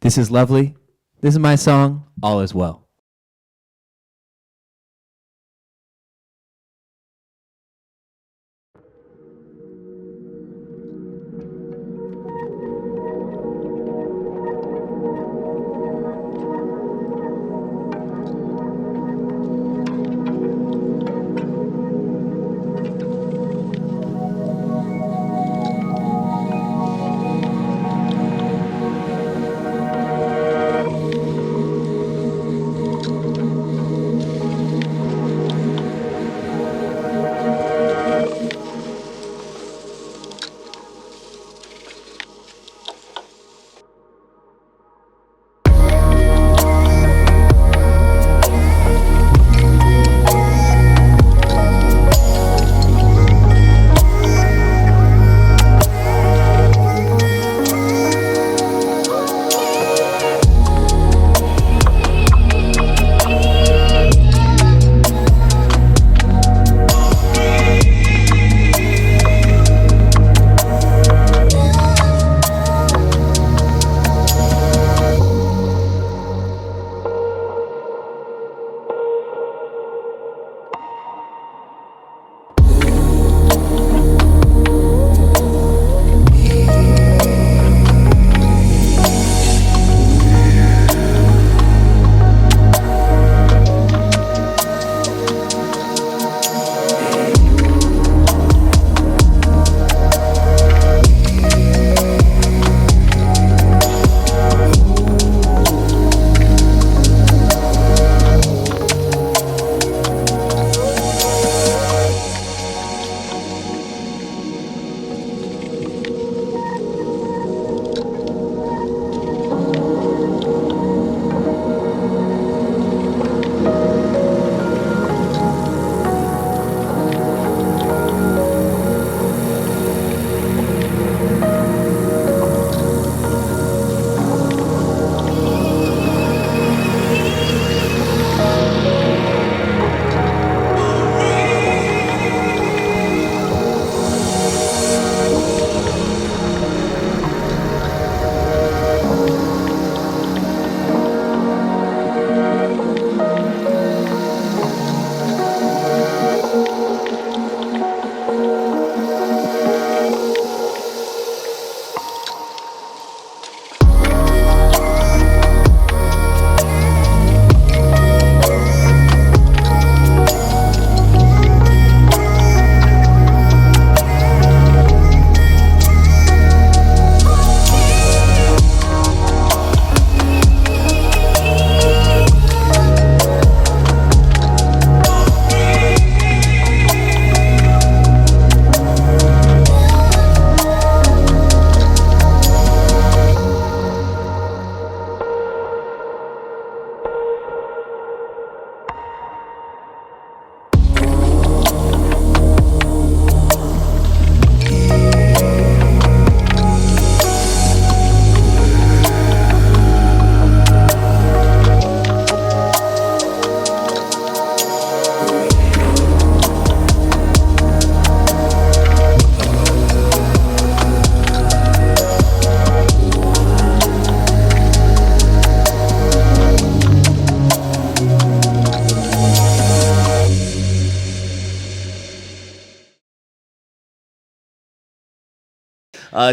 This is Lovely. This is my song, All Is Well.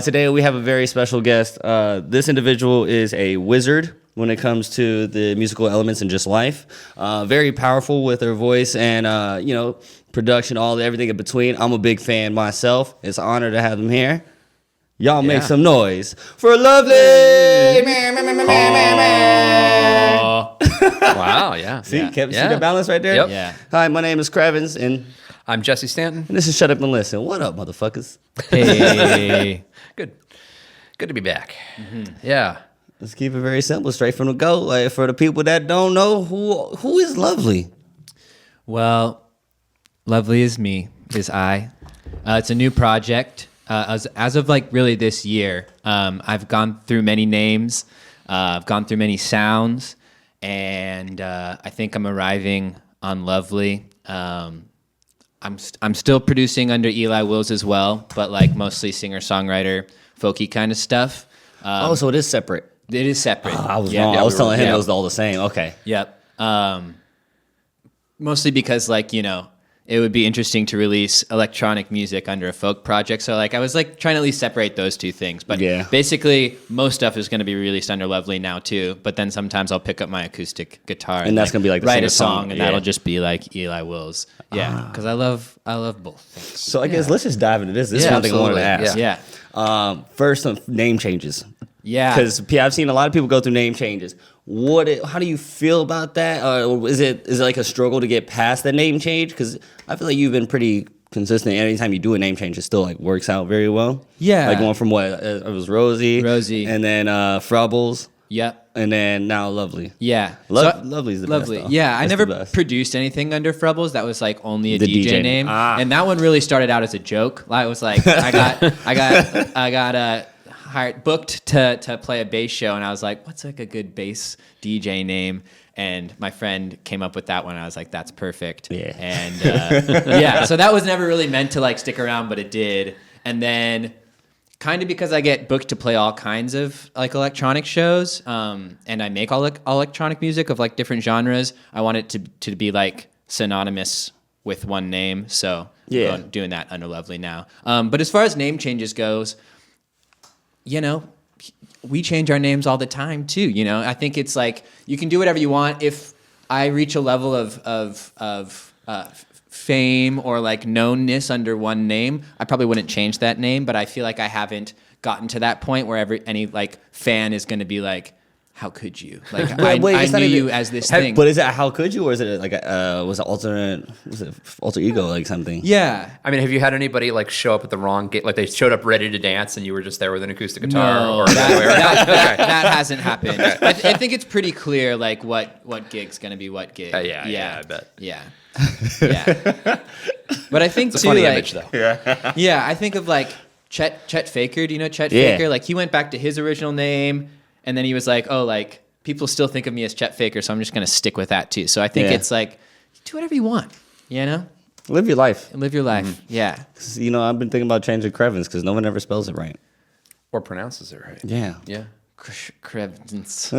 Today we have a very special guest. This individual is a wizard when it comes to the musical elements in just life. Very powerful with her voice and production, everything in between. I'm a big fan myself. It's an honor to have them here. Y'all make some noise for Lovely. Wow, yeah. See the balance right there? Yep. Yeah. Hi, my name is Chrvns, and I'm Jesse Stanton. this is Shut Up and Listen. What up, motherfuckers? Hey. Good to be back. Mm-hmm. Yeah. Let's keep it very simple, straight from the go. Like, for the people that don't know, who is Lovely? Well, Lovely is me, is I. It's a new project. As of like really this year, I've gone through many names. I've gone through many sounds, and I think I'm arriving on Lovely. I'm still producing under Eli Wills as well, but like mostly singer-songwriter, folky kind of stuff. So it is separate. It is separate. I was Yeah. wrong. Yeah, I was we telling were- him yeah. it was all the same. Okay. Yep. Mostly because like, you know, it would be interesting to release electronic music under a folk project. So like I was like trying to at least separate those two things. But Yeah. basically most stuff is going to be released under Lovely now too. But then sometimes I'll pick up my acoustic guitar And that's gonna be like the write a singer-song- song and yeah. that'll just be like Eli Wills. Yeah. Because I love both things. So I guess let's just dive into this. This is Yeah, one thing I wanted to absolutely. ask. Yeah. First, some name changes. Yeah. Because I've seen a lot of people go through name changes. How do you feel about that? Is it like a struggle to get past the name change? Because I feel like you've been pretty consistent. Anytime you do a name change, it still like works out very well. Yeah. Like going from what it was Rosie, and then Frubbles, Yep. and then now Lovely. Yeah. Lovely's the Lovely. best. Though. Yeah, I That's never the best. produced anything under Frubbles. That was like only a The DJ, DJ name. name. And that one really started out as a joke. I was like, I got hired, booked to play a bass show, and I was like, what's like a good bass DJ name? And my friend came up with that one. I was like, that's perfect. Yeah. And yeah, so that was never really meant to like stick around, but it did. And then kind of because I get booked to play all kinds of like electronic shows, and I make all electronic music of like different genres. I want it to be like synonymous with one name. So Yeah. doing that under Lovely now. But as far as name changes goes, you know, we change our names all the time too. You know, I think it's like you can do whatever you want. If I reach a level of fame or like knownness under one name, I probably wouldn't change that name. But I feel like I haven't gotten to that point where any like fan is going to be like, how could you? Like I it's not knew even- you as this thing. But is it how could you, or is it like was it alter ego like something? Yeah. I mean, have you had anybody like show up at the wrong gate? Like they showed up ready to dance and you were just there with an acoustic guitar? No, or the other way around? that hasn't happened. I think it's pretty clear like what gig's going to be what gig. Yeah, I bet. Yeah. Yeah. But I think It's a too, funny like, image though. yeah, I think of like Chet Faker. Do you know Chet Yeah. Faker? Like he went back to his original name, and then he was like, oh, like people still think of me as Chet Faker, so I'm just gonna stick with that too. So I think Yeah. it's like do whatever you want, you know, Live your life. live your life. Mm-hmm. Yeah. 'Cause, you know, I've been thinking about changing Chrvns because no one ever spells it right. Or pronounces it right. Yeah. Yeah. Chrvns.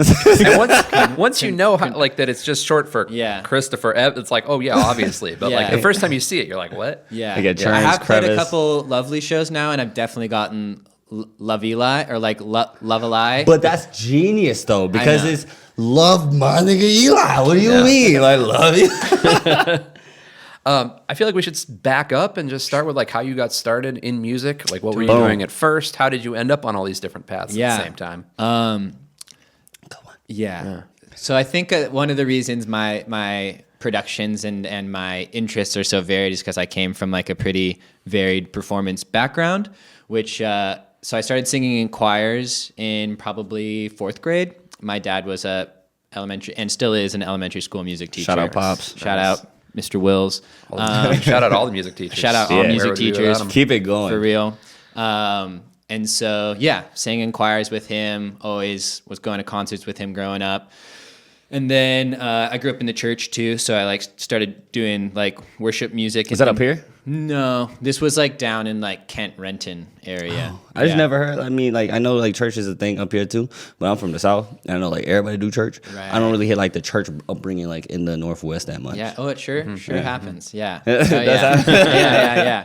And once you know how, like that it's just short for Yeah. Christopher it's like, oh yeah, obviously. But like Yeah. the first time you see it, you're like, what? Yeah. I get I Chrvns, have played a crevice. couple Lovely shows now, and I've definitely gotten loveli or like loveli. But that's genius though, because know. it's love my nigga Eli. What do you mean? I love you. I feel like we should back up and just start with like how you got started in music. Like what were you Boom. doing at first? How did you end up on all these different paths at the same time? Yeah. So I think one of the reasons my productions and my interests are so varied is because I came from like a pretty varied performance background, which so I started singing in choirs in probably 4th grade. My dad was a elementary and still is an elementary school music teacher. Shout out, Pops. Shout out, Mr. Wills. Shout out all the music teachers. Shout out all Yeah. music Where would we do teachers. without 'em? Keep it going. For real. And so, yeah, sang in choirs with him, always was going to concerts with him growing up. And then I grew up in the church too, so I like started doing like worship music. Is that up here? No, this was like down in like Kent, Renton area. I just Yeah. never heard. I mean, like I know like church is a thing up here too, but I'm from the south, and I know like everybody do church. Right. I don't really hear like the church upbringing like in the Northwest that much. Yeah. Oh, it sure happens. Yeah. Does Oh, yeah. happen? yeah.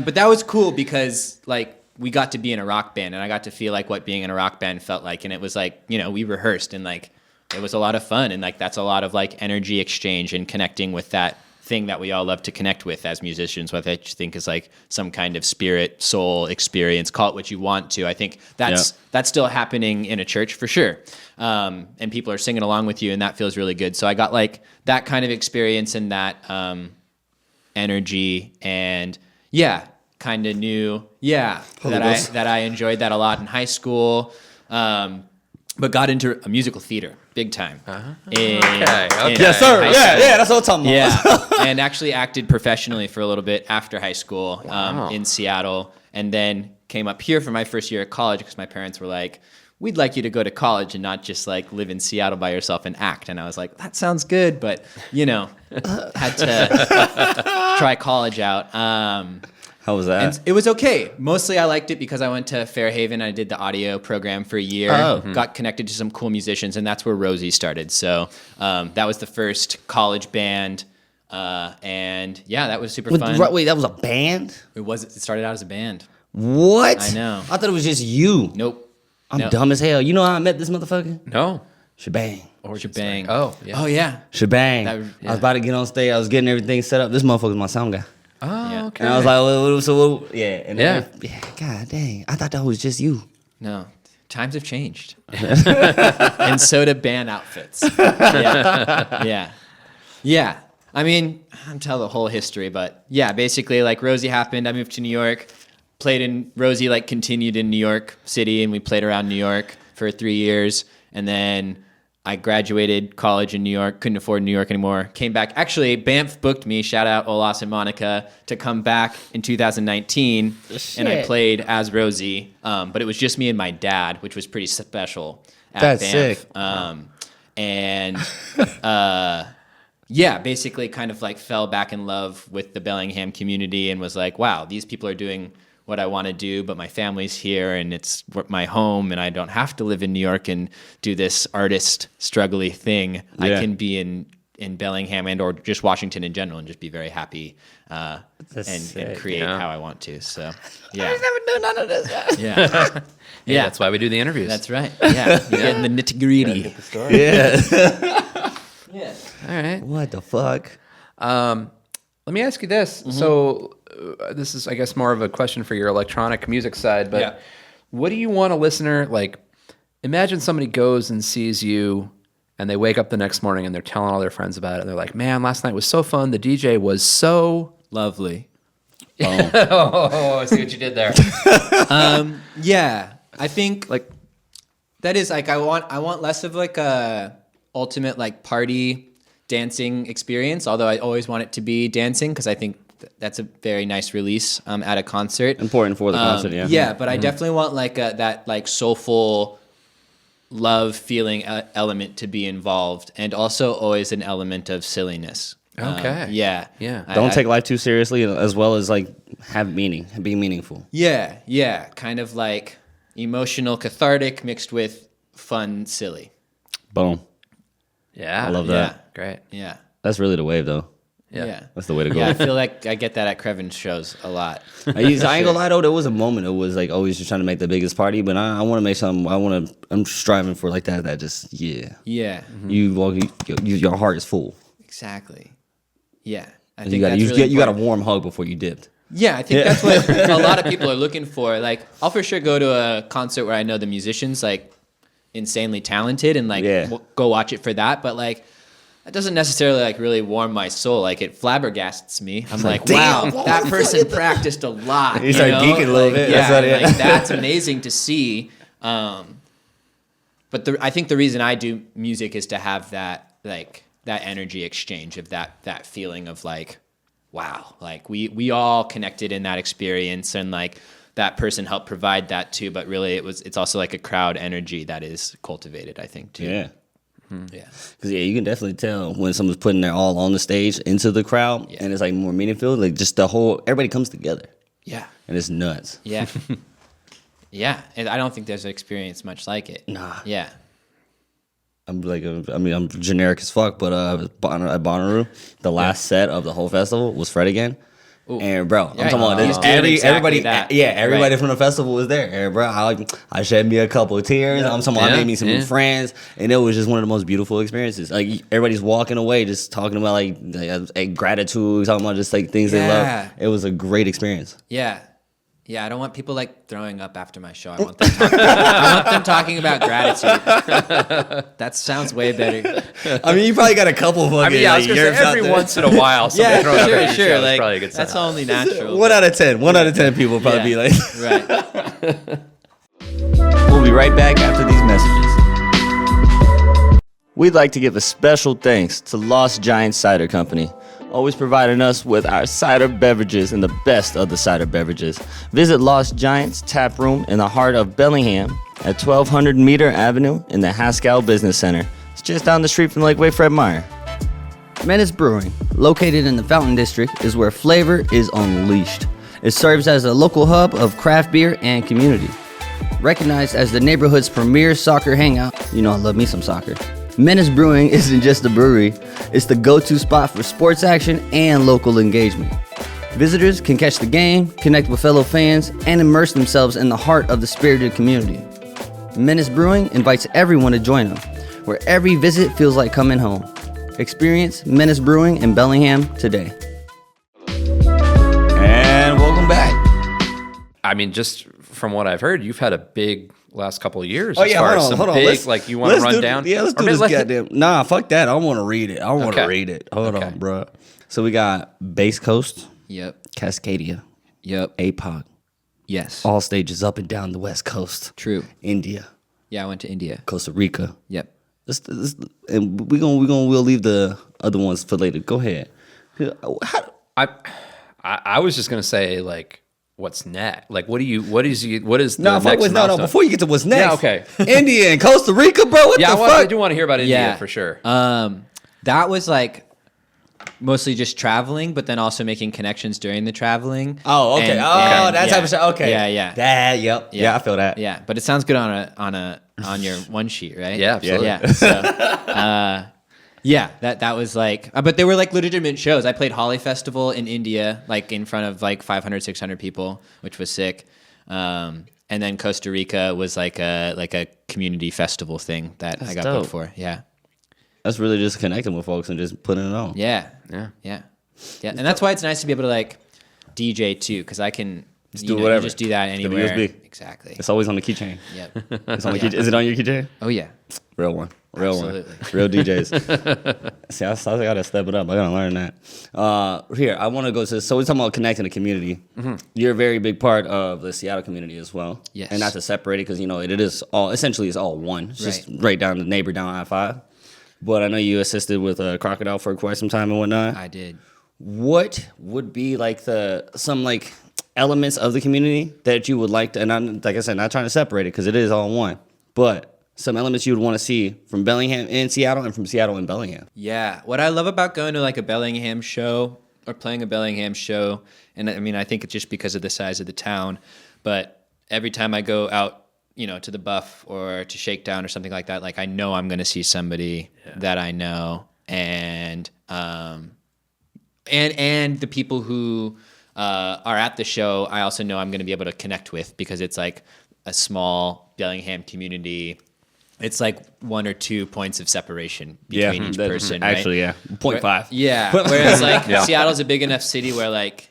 But that was cool because like we got to be in a rock band, and I got to feel like what being in a rock band felt like, and it was like we rehearsed, and like it was a lot of fun, and like that's a lot of like energy exchange and connecting with that thing that we all love to connect with as musicians, what I think is like some kind of spirit, soul experience, call it what you want to. I think that's still happening in a church for sure. And people are singing along with you, and that feels really good. So I got like that kind of experience and that energy, and kind of knew that I enjoyed that a lot in high school. But got into a musical theater big time. Okay. Yes, sir. High Yeah, school. yeah. That's what I'm talking about. Yeah, and actually acted professionally for a little bit after high school Wow. in Seattle, and then came up here for my first year at college because my parents were like, we'd like you to go to college and not just like live in Seattle by yourself and act. And I was like, that sounds good, but had to try college out. How How was that? And it was okay. Mostly I liked it because I went to Fairhaven. I did the audio program for a year. Got connected to some cool musicians, and that's where Rosie started. So that was the first college band. And yeah, that was super fun. Wait, that was a band? It started out as a band. What? I know. I thought it was just you. Nope. I'm dumb as hell. You know how I met this motherfucker? No. Shebang. Or Shebang. Oh, yeah. Oh, yeah. Shebang. That- I was about to get on stage. I was getting everything set up. This motherfucker was my sound guy. Oh, Yeah. okay. And I was like, yeah. And Yeah. God dang. I thought that was just you. No. Times have changed. And so do band outfits. Yeah. Yeah. Yeah. I mean, I'm telling the whole history, but yeah, basically, like, Rosie happened. I moved to New York, Rosie, like, continued in New York City, and we played around New York for 3 years. And then I graduated college in New York, couldn't afford New York anymore, came back. Actually, Banff booked me, shout out Olas and Monica, to come back in 2019, and I played as Rosie, but it was just me and my dad, which was pretty special at That's Banff. sick. And yeah, basically kind of like fell back in love with the Bellingham community and was like, wow, these people are doing what I want to do, but my family's here and it's my home and I don't have to live in New York and do this artist struggly thing. Yeah. I can be in Bellingham and or just Washington in general and just be very happy and create how I want to. So yeah. I've never done none of this. Yeah. Yeah, that's why we do the interviews. That's right. Yeah. You get in the nitty-gritty. Yeah. Yeah. All right. What the fuck? Let me ask you this. So this is, I guess, more of a question for your electronic music side, but Yeah. what do you want a listener, like, imagine somebody goes and sees you and they wake up the next morning and they're telling all their friends about it. And they're like, man, last night was so fun. The DJ was so Lovely. oh, I see what you did there. Yeah, I think like that is like I want less of like a ultimate like party dancing experience. Although I always want it to be dancing because I think that's a very nice release at a concert. Important for the concert, yeah. Yeah, but I definitely want like that like soulful love feeling element to be involved, and also always an element of silliness. Okay. Yeah. Don't take life too seriously, as well as like have meaning, be meaningful. Yeah, kind of like emotional, cathartic mixed with fun, silly. Boom. Yeah. I love that. Great. Yeah. That's really the wave, though. Yeah. That's the way to go. Yeah, I feel like I get that at Chrvns shows a lot. I ain't gonna lie though, there was a moment it was like always just trying to make the biggest party, but I want to make something. I'm striving for like that. That just Yeah. your heart is full. Exactly. Yeah. I And think you got that's really you got a important. warm hug before you dipped. Yeah, I think that's what a lot of people are looking for. Like, I'll for sure go to a concert where I know the musician's like insanely talented and like go watch it for that. But like, that doesn't necessarily like really warm my soul. Like, it flabbergasts me. I'm like, damn, wow, that person practiced a lot. You start geeking a little bit. Yeah, That's what it is. like, that's amazing to see. But I think the reason I do music is to have that like that energy exchange of that feeling of like, wow, like we all connected in that experience, and like that person helped provide that too. But really, it's also like a crowd energy that is cultivated, I think, too. Yeah. Yeah. Because you can definitely tell when someone's putting their all on the stage into the crowd, and it's like more meaningful. Like just everybody comes together. Yeah. And it's nuts. Yeah. Yeah. And I don't think there's an experience much like it. Nah. Yeah. I'm generic as fuck, but at Bonnaroo, the last set of the whole festival was Fred again. Ooh. And bro, Yeah, I'm talking about he's this. doing exactly Everybody, that. everybody Right. from the festival was there. And bro, I shed me a couple of tears. I'm talking about I made me some new friends, and it was just one of the most beautiful experiences. Like everybody's walking away, just talking about like gratitude, talking about just like things they Yeah. love. It was a great experience. Yeah. Yeah, I don't want people like throwing up after my show. I want them talking about gratitude. That sounds way better. I mean, you probably got a couple of fucking. I mean, yeah, I was like, gonna say yerps out every there. once in a while, somebody Yeah, throwing up at your sure. show is Like, probably a good sign. that's only natural. 1 out of 10. 1 out of 10 people probably be like. Right. We'll be right back after these messages. We'd like to give a special thanks to Lost Giant Cider Company, always providing us with our cider beverages and the best of the cider beverages. Visit Lost Giant's tap room in the heart of Bellingham at 1200 Meter Avenue in the Haskell Business Center. It's just down the street from Lakeway Fred Meyer. Menace Brewing, located in the Fountain District, is where flavor is unleashed. It serves as a local hub of craft beer and community. Recognized as the neighborhood's premier soccer hangout, you know I love me some soccer. Menace Brewing isn't just a brewery, it's the go-to spot for sports action and local engagement. Visitors can catch the game, connect with fellow fans, and immerse themselves in the heart of the spirited community. Menace Brewing invites everyone to join them, where every visit feels like coming home. Experience Menace Brewing in Bellingham today. And welcome back. I mean, just from what I've heard, you've had a big last couple of years. Oh yeah, hold on. Big, like you want to run down? Yeah, let's do this goddamn. Nah, fuck that. I want to read it. I want to read it. Hold on, bro. So we got Base Coast. Yep. Cascadia. Yep. APOC. Yes. All stages up and down the West Coast. True. India. Yeah, I went to India. Costa Rica. Yep. And we'll leave the other ones for later. Go ahead. I was just gonna say, like, what's next? Like, what is the next No. Before you get to what's next. Yeah, okay. India and Costa Rica, bro. What the fuck? I do want to hear about India for sure. That was like mostly just traveling, but then also making connections during the traveling. Oh, okay. That type of shit. Okay. Yeah. Yep. Yeah, I feel that. Yeah, but it sounds good on your one sheet, right? Yeah, absolutely. Yeah. So, that was like, but they were like legitimate shows. I played Holi Festival in India, like in front of like 500, 600 people, which was sick. And then Costa Rica was like a community festival thing that I got booked for. Yeah. That's really just connecting with folks and just putting it on. Yeah. And that's why it's nice to be able to like DJ too, because I can do whatever. Just do that anywhere. USB. Exactly. It's always on the keychain. Yep. It's on the keychain. Is it on your keychain? Oh yeah. Real one. Absolutely. Real DJs. See, I gotta step it up. I gotta learn that. Here, I want to go to. So we're talking about connecting the community. Mm-hmm. You're a very big part of the Seattle community as well. Yes. And not to separate it, because it is all essentially it's all one. It's just right down the neighbor down I-5. But I know you assisted with Crocodile for quite some time and whatnot. I did. What would be like some elements of the community that you would like to, and I'm, like I said, not trying to separate it because it is all one, but some elements you would want to see from Bellingham and Seattle and from Seattle and Bellingham? Yeah. What I love about going to like a Bellingham show or playing a Bellingham show, and I mean, I think it's just because of the size of the town, but every time I go out, to the Buff or to Shakedown or something like that, like I know I'm going to see somebody that I know, and the people who are at the show, I also know I'm going to be able to connect with, because it's like a small Bellingham community. It's like 1 or 2 points of separation between each person. Actually, right? 0.5. Yeah. Whereas like Seattle's a big enough city where like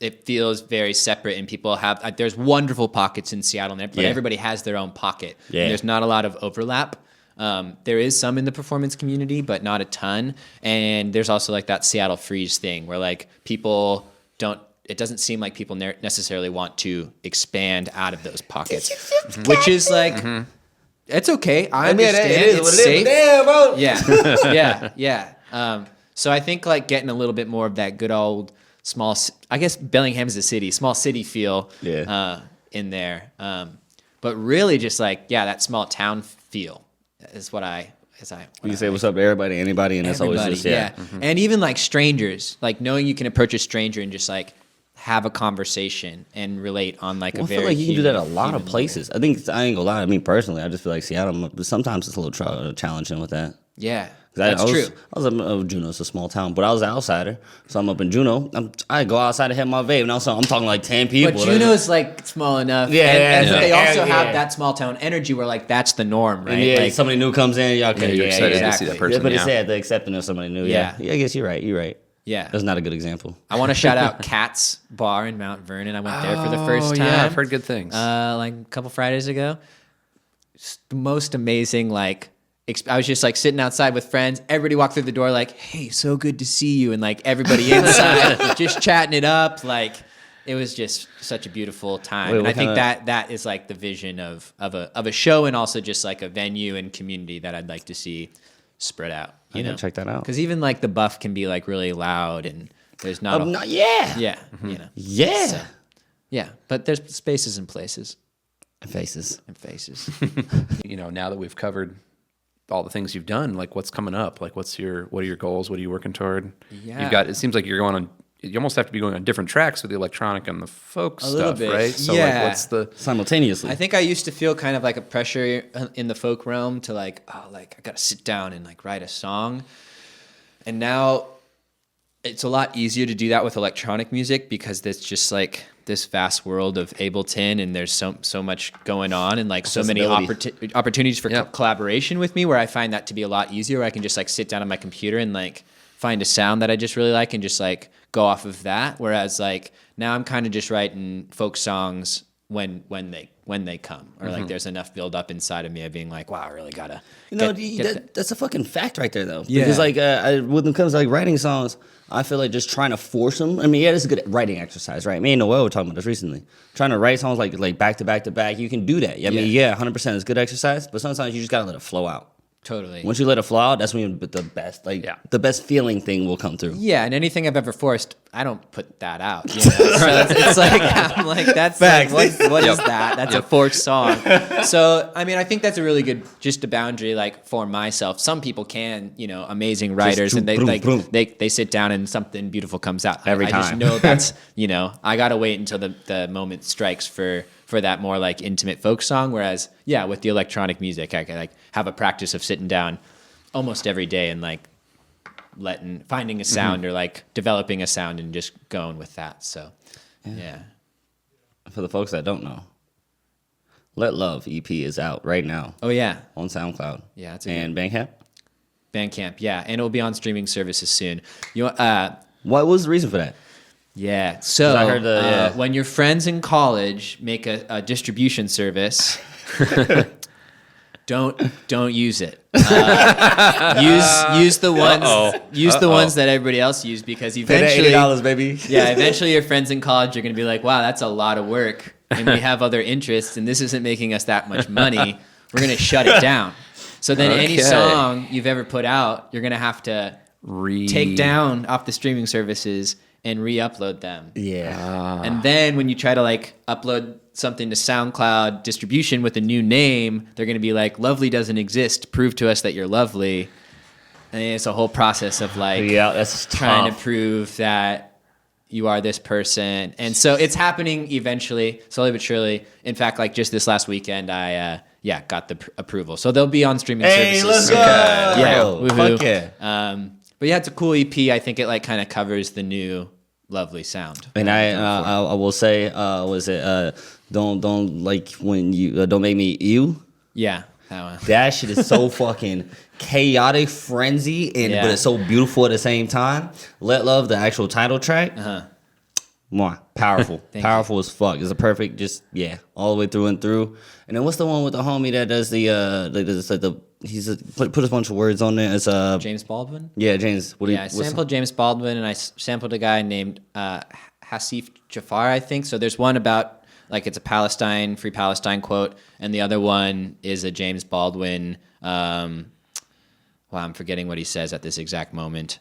it feels very separate, and people have there's wonderful pockets in Seattle, but everybody has their own pocket. Yeah. And there's not a lot of overlap. There is some in the performance community, but not a ton. And there's also like that Seattle freeze thing where like people it doesn't seem like people necessarily want to expand out of those pockets, which is like, it's okay. I understand. It's safe. Damn, bro. Yeah. So I think like getting a little bit more of that good old small, I guess Bellingham is a city, small city feel in there. But really just like, that small town feel is what you say what's up to everybody, anybody, and it's always just, And even like strangers, like knowing you can approach a stranger and just like have a conversation and relate on like I feel like you can do that a lot of places. I think, I ain't gonna lie, I mean, personally, I just feel like Seattle, sometimes it's a little challenging with that. Yeah. That's true. I was up Juneau. It's a small town, but I was an outsider, so I'm up in Juneau. I go outside and have my vape, and I'm talking like 10 people. But Juneau's like small enough, and they also have that small town energy where like that's the norm, right? And like, somebody new comes in, you're excited to see that person. But it's sad, the accepting of somebody new. Yeah, I guess you're right. Yeah, that's not a good example. I want to shout out Cat's Bar in Mount Vernon. I went there for the first time. Yeah, I've heard good things. Like a couple Fridays ago. It's the most amazing like. I was just like sitting outside with friends. Everybody walked through the door like, "Hey, so good to see you," and like everybody inside just chatting it up. Like it was just such a beautiful time. And I think that is like the vision of a show, and also just like a venue and community that I'd like to see spread out. You know, check that out. Because even like the Buff can be like really loud, and there's not. Yeah. So, but there's spaces and places. And faces. Now that we've covered all the things you've done, like what's coming up? Like what are your goals? What are you working toward? Yeah. It seems like you're going on you almost have to be going on different tracks with the electronic and the folk little stuff, bit. right? So Yeah. like, what's the Simultaneously. I think I used to feel kind of like a pressure in the folk realm to like, oh, like I gotta sit down and like write a song. And now it's a lot easier to do that with electronic music because there's just like this vast world of Ableton and there's so much going on and like so many opportunities for collaboration with me where I find that to be a lot easier where I can just like sit down on my computer and like find a sound that I just really like and just like go off of that. Whereas like now I'm kind of just writing folk songs when they come or like there's enough build up inside of me of being like, wow, I really gotta that's a fucking fact right there though. Yeah. Because like when it comes to like writing songs, I feel like just trying to force them. I mean, yeah, this is a good writing exercise, right? Me and Noel were talking about this recently. Trying to write songs like back to back to back, you can do that. I mean, 100% is good exercise, but sometimes you just gotta let it flow out. Totally. Once you let it flow out, that's when the best, the best feeling thing will come through. Yeah, and anything I've ever forced, I don't put that out. You know? So it's like I'm like that's like, what is that? That's a forced song. So I mean, I think that's a really good just a boundary like for myself. Some people can, amazing writers, and they sit down and something beautiful comes out every time. I just know that's I gotta wait until the moment strikes for that more like intimate folk song. Whereas with the electronic music, I can like have a practice of sitting down almost every day and like finding a sound or like developing a sound and just going with that. So yeah. For the folks that don't know, Let Love EP is out right now. Oh yeah. On SoundCloud. Yeah, that's and Bandcamp? Bandcamp, yeah. And it'll be on streaming services soon. What was the reason for that? Yeah. So I heard when your friends in college make a distribution service, don't use it. Use the ones that everybody else used because eventually $80, baby. Eventually your friends in college are going to be like, wow, that's a lot of work, and we have other interests, and this isn't making us that much money. We're going to shut it down. So then any song you've ever put out, you're going to have to take down off the streaming services and re-upload them. Yeah. And then when you try to like upload something to SoundCloud distribution with a new name, they're going to be like, lovely doesn't exist. Prove to us that you're lovely. And it's a whole process of like that's trying tough. to prove that you are this person. And so it's happening eventually, slowly but surely. In fact, like just this last weekend, I got the approval. So they'll be on streaming services. Hey, let's go! Yeah, woohoo. Fuck yeah. But yeah, it's a cool EP. I think it like kind of covers the new lovely sound. And I will say, was it don't like when you don't make me you? Yeah, that one. That shit is so fucking chaotic frenzy, but it's so beautiful at the same time. Let Love, the actual title track. More powerful, powerful as fuck. It's a perfect, all the way through and through. And then what's the one with the homie that does put a bunch of words on there? It's James Baldwin. Yeah, James. I sampled James Baldwin, and I sampled a guy named Hasif Jafar, I think. So there's one about like it's a Free Palestine quote, and the other one is a James Baldwin. I'm forgetting what he says at this exact moment.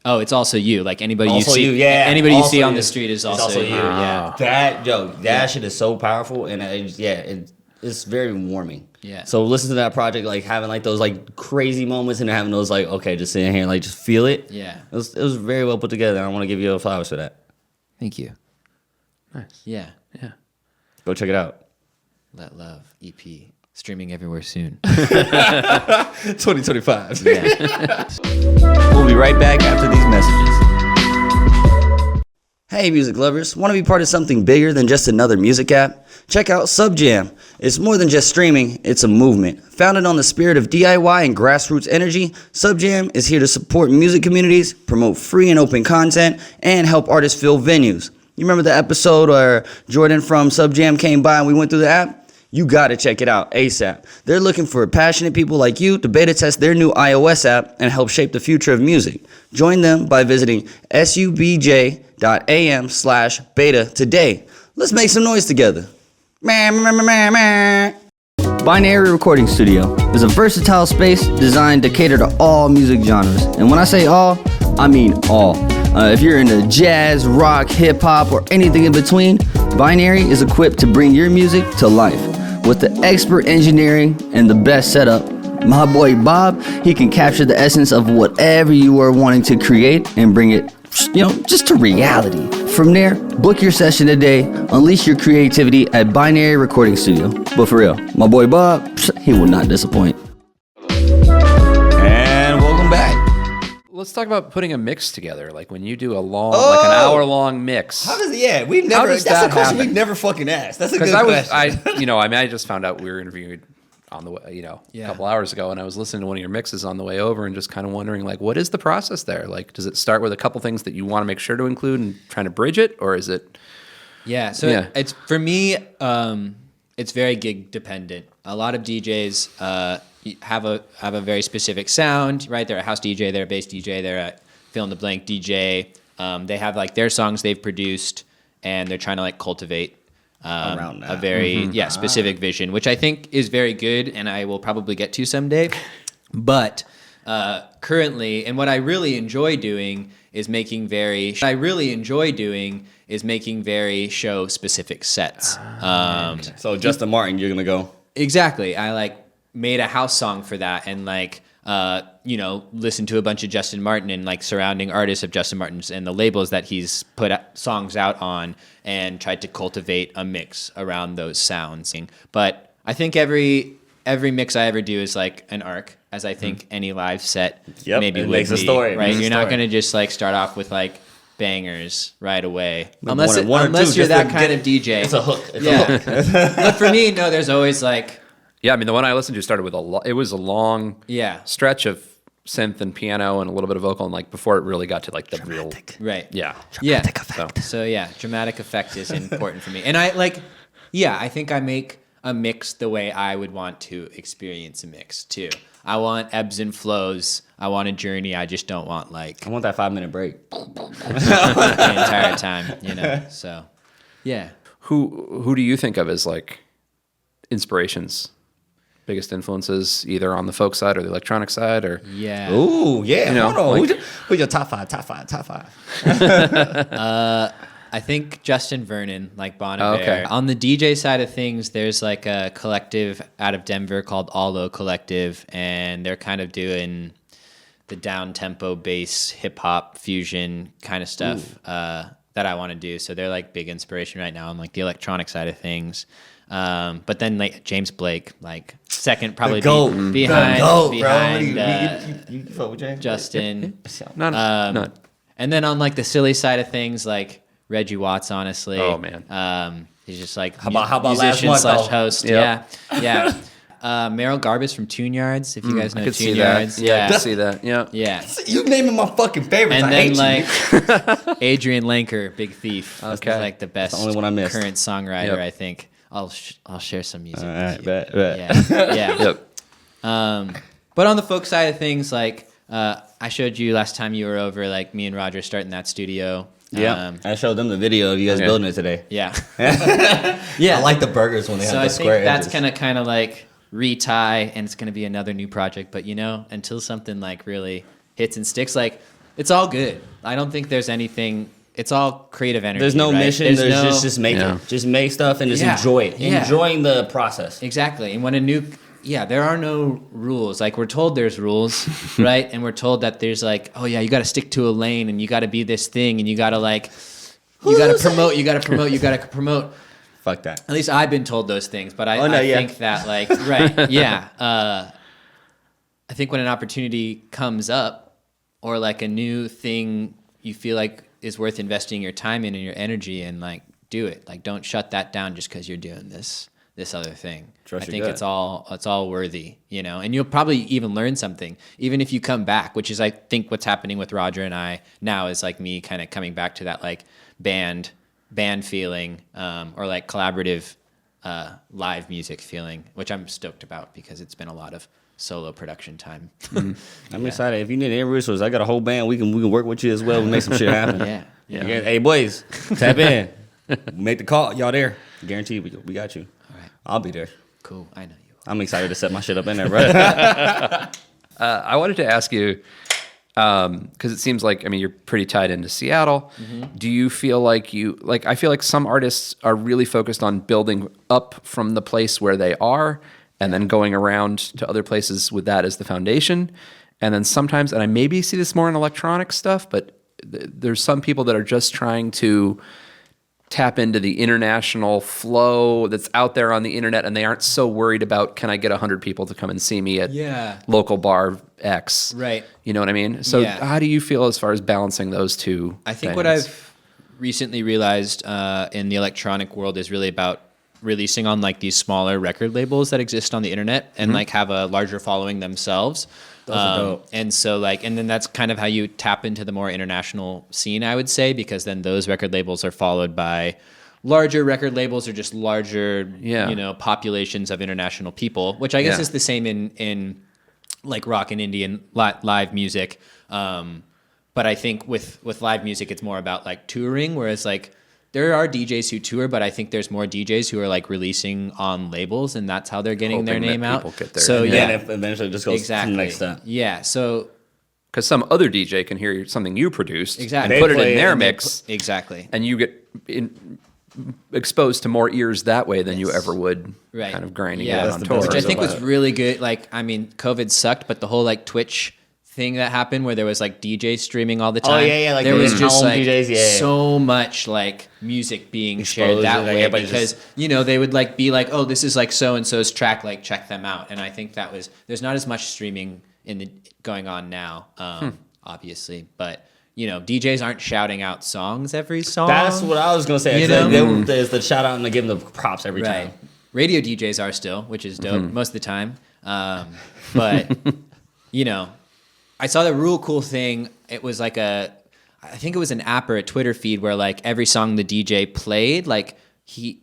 It's also you. Like anybody also you see, anybody you see on the street is also you. Yeah. That shit is so powerful, and it's very warming. Yeah. So listen to that project, like having like those like crazy moments, and having those like just sitting here and like just feel it. Yeah. It was very well put together. I want to give you flowers for that. Thank you. Nice. Yeah. Yeah. Go check it out. Let Love EP streaming everywhere soon. 2025. Yeah. We'll be right back after these messages. Hey music lovers, want to be part of something bigger than just another music app? Check out SubJam. It's more than just streaming, it's a movement. Founded on the spirit of DIY and grassroots energy, SubJam is here to support music communities, promote free and open content, and help artists fill venues. You remember the episode where Jordan from SubJam came by and we went through the app? You gotta check it out ASAP. They're looking for passionate people like you to beta test their new iOS app and help shape the future of music. Join them by visiting subj.am/beta today. Let's make some noise together. Binary Recording Studio is a versatile space designed to cater to all music genres. And when I say all, I mean all. If you're into jazz, rock, hip-hop, or anything in between, Binary is equipped to bring your music to life. With the expert engineering and the best setup, my boy Bob, he can capture the essence of whatever you are wanting to create and bring it just to reality. From there, book your session today, unleash your creativity at Binary Recording Studio. But for real, my boy Bob, he will not disappoint. And welcome back. Let's talk about putting a mix together. Like when you do like an hour-long mix. How does we never? does That's that a question happen? we never fucking asked. That's a good Because question. I just found out we were interviewed on the way, a couple hours ago, and I was listening to one of your mixes on the way over and just kind of wondering, like, what is the process there? Like, does it start with a couple things that you want to make sure to include and trying to bridge it, or is it? Yeah. So it's for me, it's very gig dependent. A lot of DJs have a very specific sound, right? They're a house DJ, they're a bass DJ, they're a fill in the blank DJ. They have like their songs they've produced, and they're trying to like cultivate Around that. a very specific vision, which I think is very good, and I will probably get to someday. But currently, and what I really enjoy doing is making very show specific sets. So Justin Martin, you're gonna go. Exactly. I like made a house song for that, and like listened to a bunch of Justin Martin and like surrounding artists of Justin Martin's and the labels that he's put songs out on, and tried to cultivate a mix around those sounds. But I think every mix I ever do is like an arc, as I think any live set maybe it would makes be, a story. right? You're not going to just like start off with like bangers right away, unless you're that kind of DJ. It's a hook. But for me, no, there's always like. Yeah, I mean, the one I listened to started with it was a long stretch of synth and piano and a little bit of vocal, and like before it really got to like the real Dramatic effect. So dramatic effect is important for me, and I think I make a mix the way I would want to experience a mix too. I want ebbs and flows. I want a journey. I just don't want like I want that 5-minute break the entire time. So Who do you think of as like inspirations? Biggest influences, either on the folk side or the electronic side, or Ooh, hold on. Who's your top five? I think Justin Vernon, like Bon Iver. Okay. On the DJ side of things, there's like a collective out of Denver called Allo Collective, and they're kind of doing the down-tempo bass, hip-hop, fusion kind of stuff that I want to do. So they're like big inspiration right now on like the electronic side of things. But then like James Blake, like second probably behind Justin. Not. And then on like the silly side of things, like Reggie Watts, honestly. Oh man. He's just like how about musician last month, host. Yep. Yeah. Meryl Garbus from Tune Yards, if you guys know Tune Yards. Yeah, I can see that. Yeah. You naming my fucking favorites. And then like Adrian Lanker, Big Thief. Okay. That's like the best the only one I missed. current songwriter, I think. I'll share some music. All right, with you. bet. Yeah. Yep. But on the folk side of things, like I showed you last time you were over, like me and Roger starting that studio. Yeah, I showed them the video of you guys building it today. Yeah. I like the burgers when they have the square edges. So I think that's gonna kind of like retie, and it's gonna be another new project. But until something like really hits and sticks, like it's all good. I don't think there's anything. It's all creative energy. There's no mission. There's just make it. Just make stuff and just enjoy it. Yeah. Enjoying the process. Exactly. And when there are no rules. Like we're told there's rules, right? And we're told that there's like, oh yeah, you got to stick to a lane, and you got to be this thing, and you got to like, you got to promote. Fuck that. At least I've been told those things, but I think that like, right, yeah. I think when an opportunity comes up, or like a new thing you feel like is worth investing your time in and your energy in, like do it. Like don't shut that down just because you're doing this other thing. I think it's all worthy, and you'll probably even learn something, even if you come back, which is I think what's happening with Roger and I now is like me kind of coming back to that like band feeling, or like collaborative live music feeling, which I'm stoked about because it's been a lot of solo production time. I'm excited. If you need any resources, I got a whole band. We can work with you as well and make some shit happen. Yeah. Hey boys, tap in. Make the call. Y'all there? Guaranteed we got you. All right. I'll be there. Cool. I know you. I'm excited to set my shit up in there, bro. I wanted to ask you, because it seems like, you're pretty tied into Seattle. Mm-hmm. Do you feel like I feel like some artists are really focused on building up from the place where they are and then going around to other places with that as the foundation. And then sometimes, and I maybe see this more in electronic stuff, but there's some people that are just trying to tap into the international flow that's out there on the internet, and they aren't so worried about, can I get 100 people to come and see me at local bar X? Right. You know what I mean? So how do you feel as far as balancing those two I think things? what I've recently realized in the electronic world is really about releasing on like these smaller record labels that exist on the internet and like have a larger following themselves. And so like, and then that's kind of how you tap into the more international scene, I would say, because then those record labels are followed by larger record labels or just larger, you know, populations of international people, which I guess is the same in like rock and indie and live music. But I think with live music, it's more about like touring, whereas like there are DJs who tour, but I think there's more DJs who are like releasing on labels, and that's how they're getting their name out. So and then eventually it just goes to the next step. Yeah. So because some other DJ can hear something you produced Exactly. and put it in their mix, exactly, and you get exposed to more ears that way than you ever would kind of grinding it out on tour. Which I think was really good. Like, I mean, COVID sucked, but the whole like Twitch thing that happened where there was like DJs streaming all the time. Like there was just like DJs, so much like music being shared that way because you know they would like be like, oh, this is like so and so's track, like check them out. And I think that was there's not as much streaming going on now, obviously, but you know DJs aren't shouting out songs every song. That's what I was gonna say. You know? There's the shout out and they give them the props every time. Radio DJs are still, which is dope most of the time, but you know. I saw the real cool thing. It was like I think it was an app or a Twitter feed where like every song the DJ played, like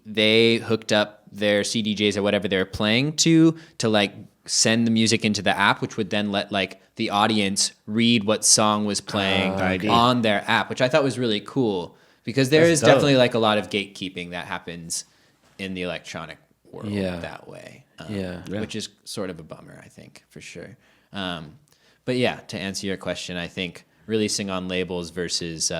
they hooked up their CDJs or whatever they were playing to like send the music into the app, which would then let like the audience read what song was playing on their app, which I thought was really cool because there is definitely like a lot of gatekeeping that happens in the electronic world that way. Which is sort of a bummer, I think, for sure. But yeah, to answer your question, I think releasing on labels versus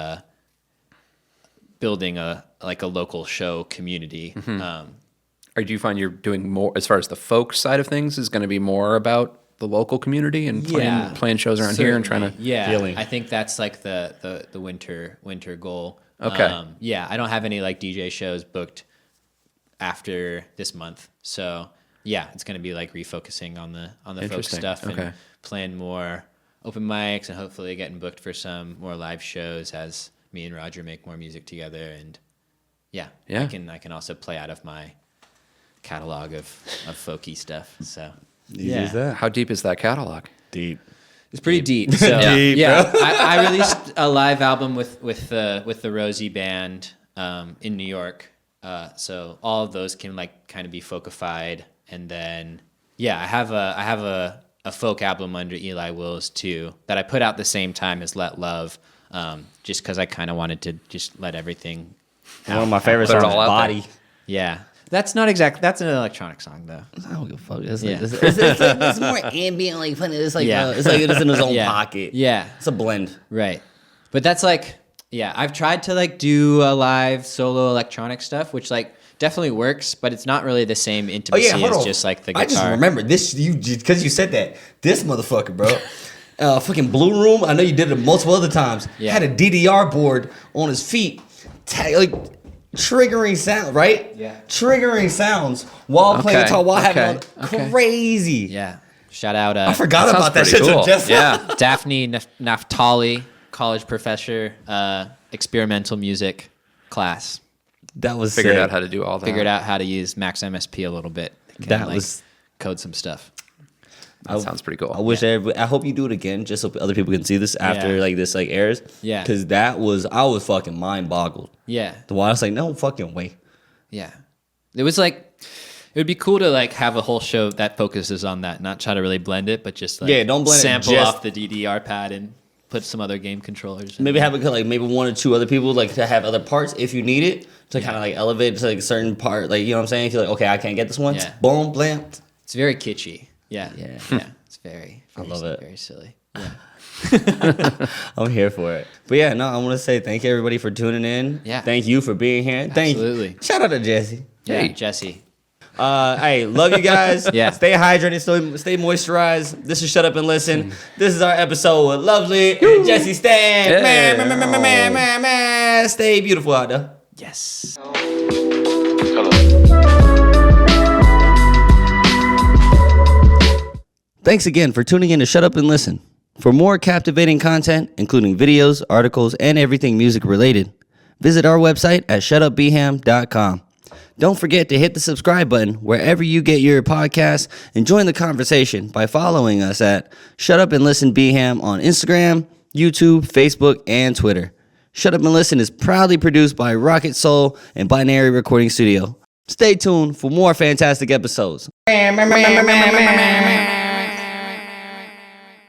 building a local show community. Or do you find you're doing more as far as the folk side of things is going to be more about the local community and playing shows around here and trying to I think that's like the winter goal. Okay. I don't have any like DJ shows booked after this month, so yeah, it's going to be like refocusing on the folk stuff and playing more open mics and hopefully getting booked for some more live shows as me and Roger make more music together. And I can also play out of my catalog of folky stuff. So How deep is that catalog? Deep. It's pretty deep. So I released a live album with the Rosie band in New York. So all of those can like kind of be folkified. And then, I have a folk album under Eli Wills too that I put out the same time as Let Love, just because I kind of wanted to just let everything. One of my favorite songs, Body. Yeah, that's not exact. That's an electronic song though. I don't give a fuck. It's more ambient, like funny. It's like it's like it's in his own pocket. Yeah, it's a blend. Right, but that's like I've tried to like do a live solo electronic stuff, which like. Definitely works, but it's not really the same intimacy as just like the guitar. I just remember this because you said that. This motherfucker, bro. Fucking Blue Room. I know you did it multiple other times. Yeah. Had a DDR board on his feet, like triggering sound, right? Yeah. Triggering sounds while playing guitar, while having crazy. Yeah. Shout out. I forgot about that shit. Cool. Daphne Naftali, college professor, experimental music class. That was figured out how to do all that. Figured out how to use Max MSP a little bit. That was code some stuff. That sounds pretty cool. I wish I hope you do it again, just so other people can see this after like this like airs. Yeah, because I was fucking mind boggled. Yeah, the one I was like, no fucking way. Yeah, it was like it would be cool to like have a whole show that focuses on that, not try to really blend it, but just like don't blend sample it, off the DDR pad and put some other game controllers. Maybe have maybe one or two other people like to have other parts if you need it to kind of like elevate to like a certain part, like you know what I'm saying. If you're like, okay, I can't get this one, boom, blam. It's very kitschy. Yeah. It's very I love it. Very silly. Yeah. I'm here for it. But I want to say thank you everybody for tuning in. Yeah. Thank you for being here. Absolutely. Shout out to Jesse. Yeah, Jesse. Hey, love you guys. Yeah. Stay hydrated, stay moisturized. This is Shut Up and Listen. This is our episode with Lovely and Jesse Stan. Yeah. Man. Stay beautiful out there. Yes. Thanks again for tuning in to Shut Up and Listen. For more captivating content, including videos, articles, and everything music related, visit our website at shutupbham.com. Don't forget to hit the subscribe button wherever you get your podcasts and join the conversation by following us at Shut Up and Listen Bham on Instagram, YouTube, Facebook, and Twitter. Shut Up and Listen is proudly produced by Rocket Soul and Binary Recording Studio. Stay tuned for more fantastic episodes.